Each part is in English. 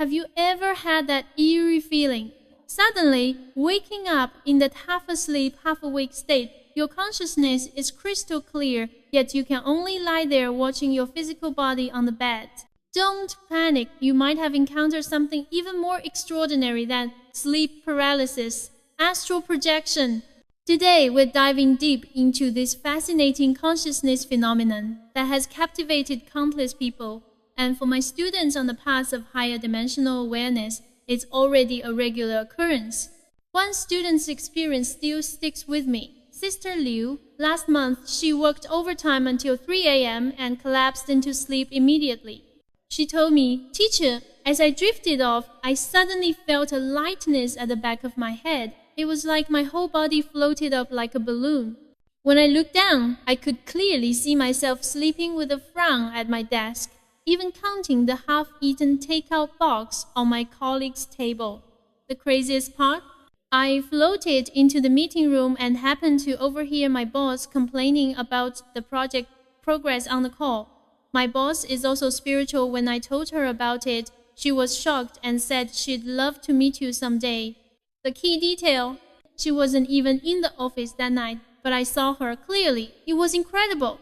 Have you ever had that eerie feeling? Suddenly, waking up in that half-asleep, half-awake state, your consciousness is crystal clear, yet you can only lie there watching your physical body on the bed. Don't panic, you might have encountered something even more extraordinary than sleep paralysis, astral projection. Today, we're diving deep into this fascinating consciousness phenomenon that has captivated countless people. And for my students on the path of higher dimensional awareness, it's already a regular occurrence. One student's experience still sticks with me. Sister Liu, last month, she worked overtime until 3 a.m. and collapsed into sleep immediately. She told me, "Teacher, as I drifted off, I suddenly felt a lightness at the back of my head. It was like my whole body floated up like a balloon. When I looked down, I could clearly see myself sleeping with a frown at my desk, even counting the half-eaten takeout box on my colleague's table. The craziest part? I floated into the meeting room and happened to overhear my boss complaining about the project progress on the call. My boss is also spiritual. When I told her about it, she was shocked and said she'd love to meet you someday. The key detail, she wasn't even in the office that night, but I saw her clearly. It was incredible.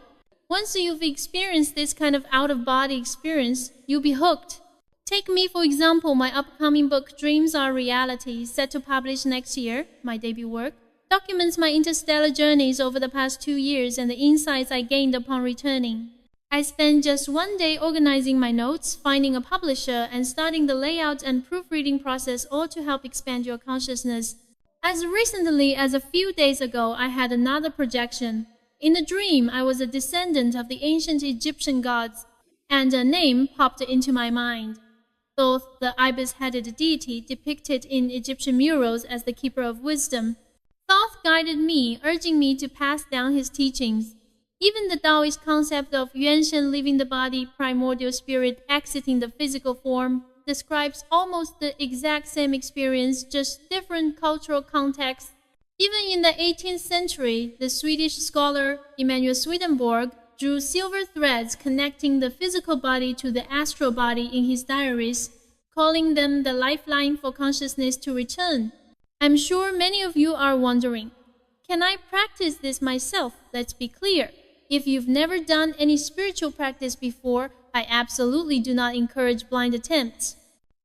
Once you've experienced this kind of out-of-body experience, you'll be hooked. Take me, for example, my upcoming book, Dreams Are Reality, set to publish next year, my debut work, documents my interstellar journeys over the past 2 years and the insights I gained upon returning. I spent just one day organizing my notes, finding a publisher, and starting the layout and proofreading process, all to help expand your consciousness. As recently as a few days ago, I had another projection. In a dream, I was a descendant of the ancient Egyptian gods, and a name popped into my mind. Thoth, the ibis-headed deity depicted in Egyptian murals as the keeper of wisdom, Thoth guided me, urging me to pass down his teachings. Even the Taoist concept of Yuanshen leaving the body, primordial spirit exiting the physical form, describes almost the exact same experience, just different cultural contexts. Even in the 18th century, the Swedish scholar Emanuel Swedenborg drew silver threads connecting the physical body to the astral body in his diaries, calling them the lifeline for consciousness to return. I'm sure many of you are wondering, can I practice this myself? Let's be clear. If you've never done any spiritual practice before, I absolutely do not encourage blind attempts.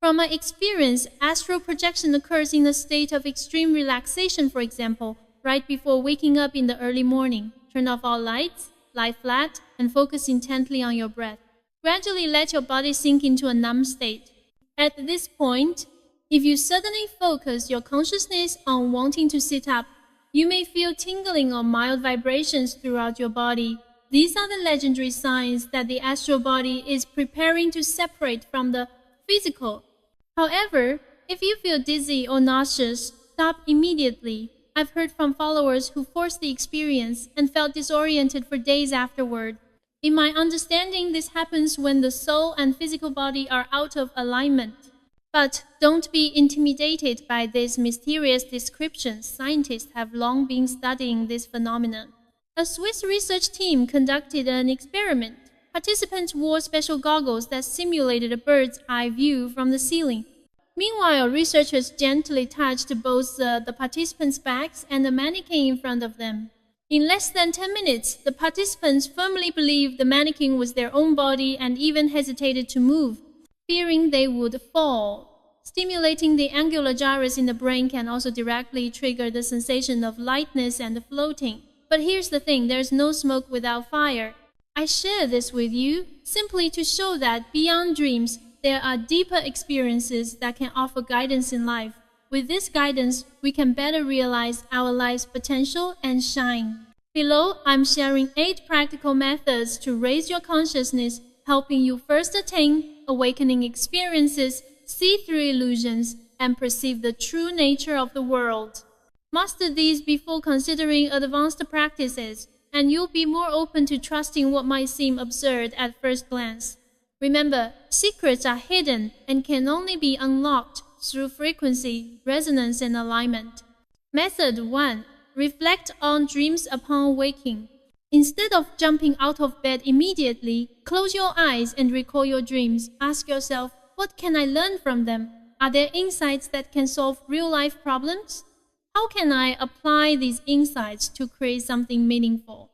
From my experience, astral projection occurs in a state of extreme relaxation, for example, right before waking up in the early morning. Turn off all lights, lie flat, and focus intently on your breath. Gradually let your body sink into a numb state. At this point, if you suddenly focus your consciousness on wanting to sit up, you may feel tingling or mild vibrations throughout your body. These are the legendary signs that the astral body is preparing to separate from the physical. However, if you feel dizzy or nauseous, stop immediately. I've heard from followers who forced the experience and felt disoriented for days afterward. In my understanding, this happens when the soul and physical body are out of alignment. But don't be intimidated by these mysterious descriptions. Scientists have long been studying this phenomenon. A Swiss research team conducted an experiment. Participants wore special goggles that simulated a bird's eye view from the ceiling. Meanwhile, researchers gently touched both the participants' backs and the mannequin in front of them. In less than 10 minutes, the participants firmly believed the mannequin was their own body and even hesitated to move, fearing they would fall. Stimulating the angular gyrus in the brain can also directly trigger the sensation of lightness and floating. But here's the thing, there's no smoke without fire. I share this with you simply to show that beyond dreams, there are deeper experiences that can offer guidance in life. With this guidance, we can better realize our life's potential and shine. Below, I'm sharing 8 practical methods to raise your consciousness, helping you first attain awakening experiences, see through illusions, and perceive the true nature of the world. Master these before considering advanced practices, and you'll be more open to trusting what might seem absurd at first glance. Remember, secrets are hidden and can only be unlocked through frequency, resonance, and alignment. Method 1. Reflect on dreams upon waking. Instead of jumping out of bed immediately, close your eyes and recall your dreams. Ask yourself, what can I learn from them? Are there insights that can solve real-life problems? How can I apply these insights to create something meaningful?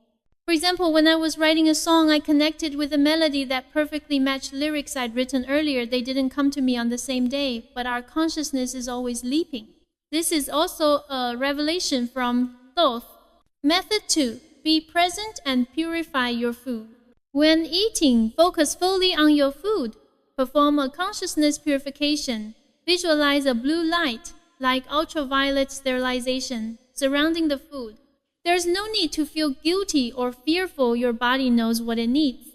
For example, when I was writing a song, I connected with a melody that perfectly matched lyrics I'd written earlier. They didn't come to me on the same day, but our consciousness is always leaping. This is also a revelation from Thoth. Method 2. Be present and purify your food. When eating, focus fully on your food. Perform a consciousness purification. Visualize a blue light, like ultraviolet sterilization, surrounding the food. There's no need to feel guilty or fearful. Your body knows what it needs.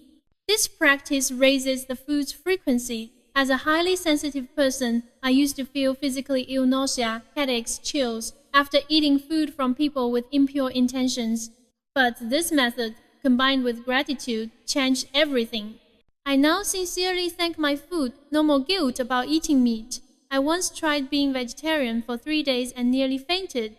This practice raises the food's frequency. As a highly sensitive person, I used to feel physically ill, nausea, headaches, chills after eating food from people with impure intentions. But this method, combined with gratitude, changed everything. I now sincerely thank my food. No more guilt about eating meat. I once tried being vegetarian for 3 days and nearly fainted.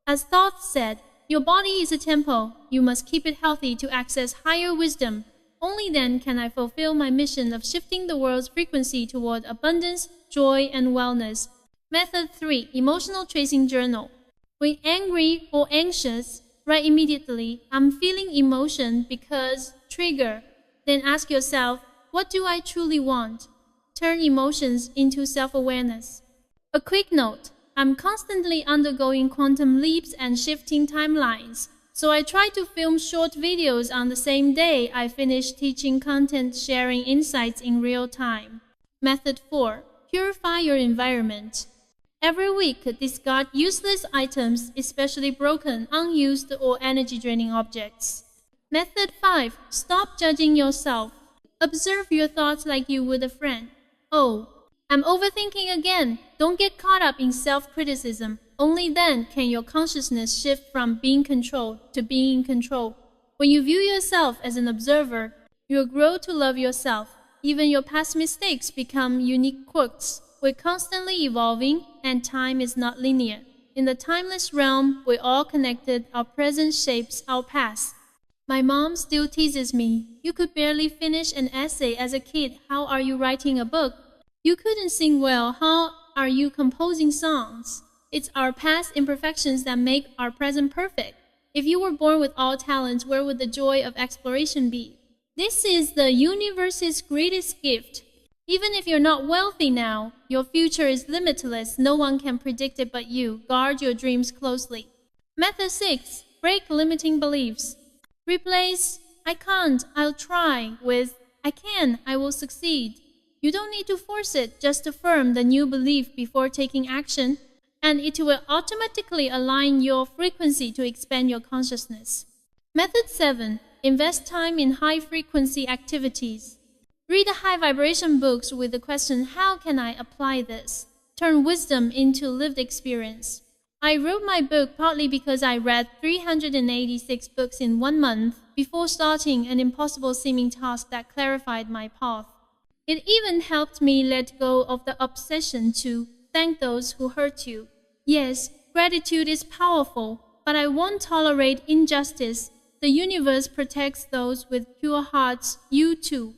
As Thoth said, your body is a temple. You must keep it healthy to access higher wisdom. Only then can I fulfill my mission of shifting the world's frequency toward abundance, joy, and wellness. Method 3. Emotional tracing journal. When angry or anxious, write immediately, I'm feeling emotion because trigger. Then ask yourself, what do I truly want? Turn emotions into self-awareness. A quick note. I'm constantly undergoing quantum leaps and shifting timelines, so I try to film short videos on the same day I finish teaching content, sharing insights in real time. Method 4. Purify your environment. Every week, discard useless items, especially broken, unused, or energy-draining objects. Method 5. Stop judging yourself. Observe your thoughts like you would a friend. Oh, I'm overthinking again. Don't get caught up in self-criticism. Only then can your consciousness shift from being controlled to being in control. When you view yourself as an observer, you'll grow to love yourself. Even your past mistakes become unique quirks. We're constantly evolving, and time is not linear. In the timeless realm, we're all connected. Our present shapes our past. My mom still teases me. You could barely finish an essay as a kid. How are you writing a book? You couldn't sing well. How are you composing songs? It's our past imperfections that make our present perfect. If you were born with all talents, where would the joy of exploration be? This is the universe's greatest gift. Even if you're not wealthy now, your future is limitless. No one can predict it but you. Guard your dreams closely. Method 6. Break limiting beliefs. Replace I can't, I'll try with I can, I will succeed. You don't need to force it, just affirm the new belief before taking action, and it will automatically align your frequency to expand your consciousness. Method 7. Invest time in high-frequency activities. Read high-vibration books with the question, how can I apply this? Turn wisdom into lived experience. I wrote my book partly because I read 386 books in 1 month before starting an impossible-seeming task that clarified my path. It even helped me let go of the obsession to thank those who hurt you. Yes, gratitude is powerful, but I won't tolerate injustice. The universe protects those with pure hearts. You too.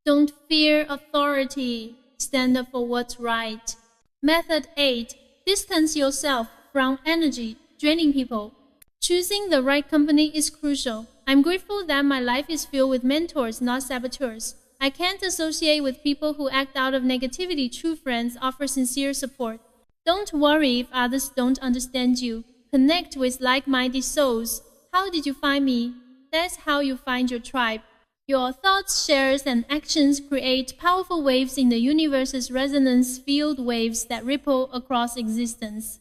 Don't fear authority. Stand up for what's right. Method 8. Distance yourself from energy draining people. Choosing the right company is crucial. I'm grateful that my life is filled with mentors, not saboteurs. I can't associate with people who act out of negativity. True friends offer sincere support. Don't worry if others don't understand you. Connect with like-minded souls. How did you find me? That's how you find your tribe. Your thoughts, shares, and actions create powerful waves in the universe's resonance field, waves that ripple across existence.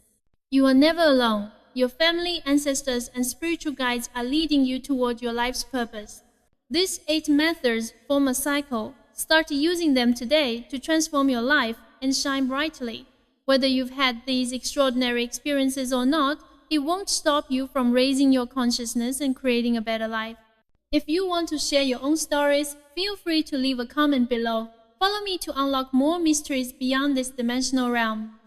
You are never alone. Your family, ancestors, and spiritual guides are leading you toward your life's purpose. These 8 methods form a cycle. Start using them today to transform your life and shine brightly. Whether you've had these extraordinary experiences or not, it won't stop you from raising your consciousness and creating a better life. If you want to share your own stories, feel free to leave a comment below. Follow me to unlock more mysteries beyond this dimensional realm.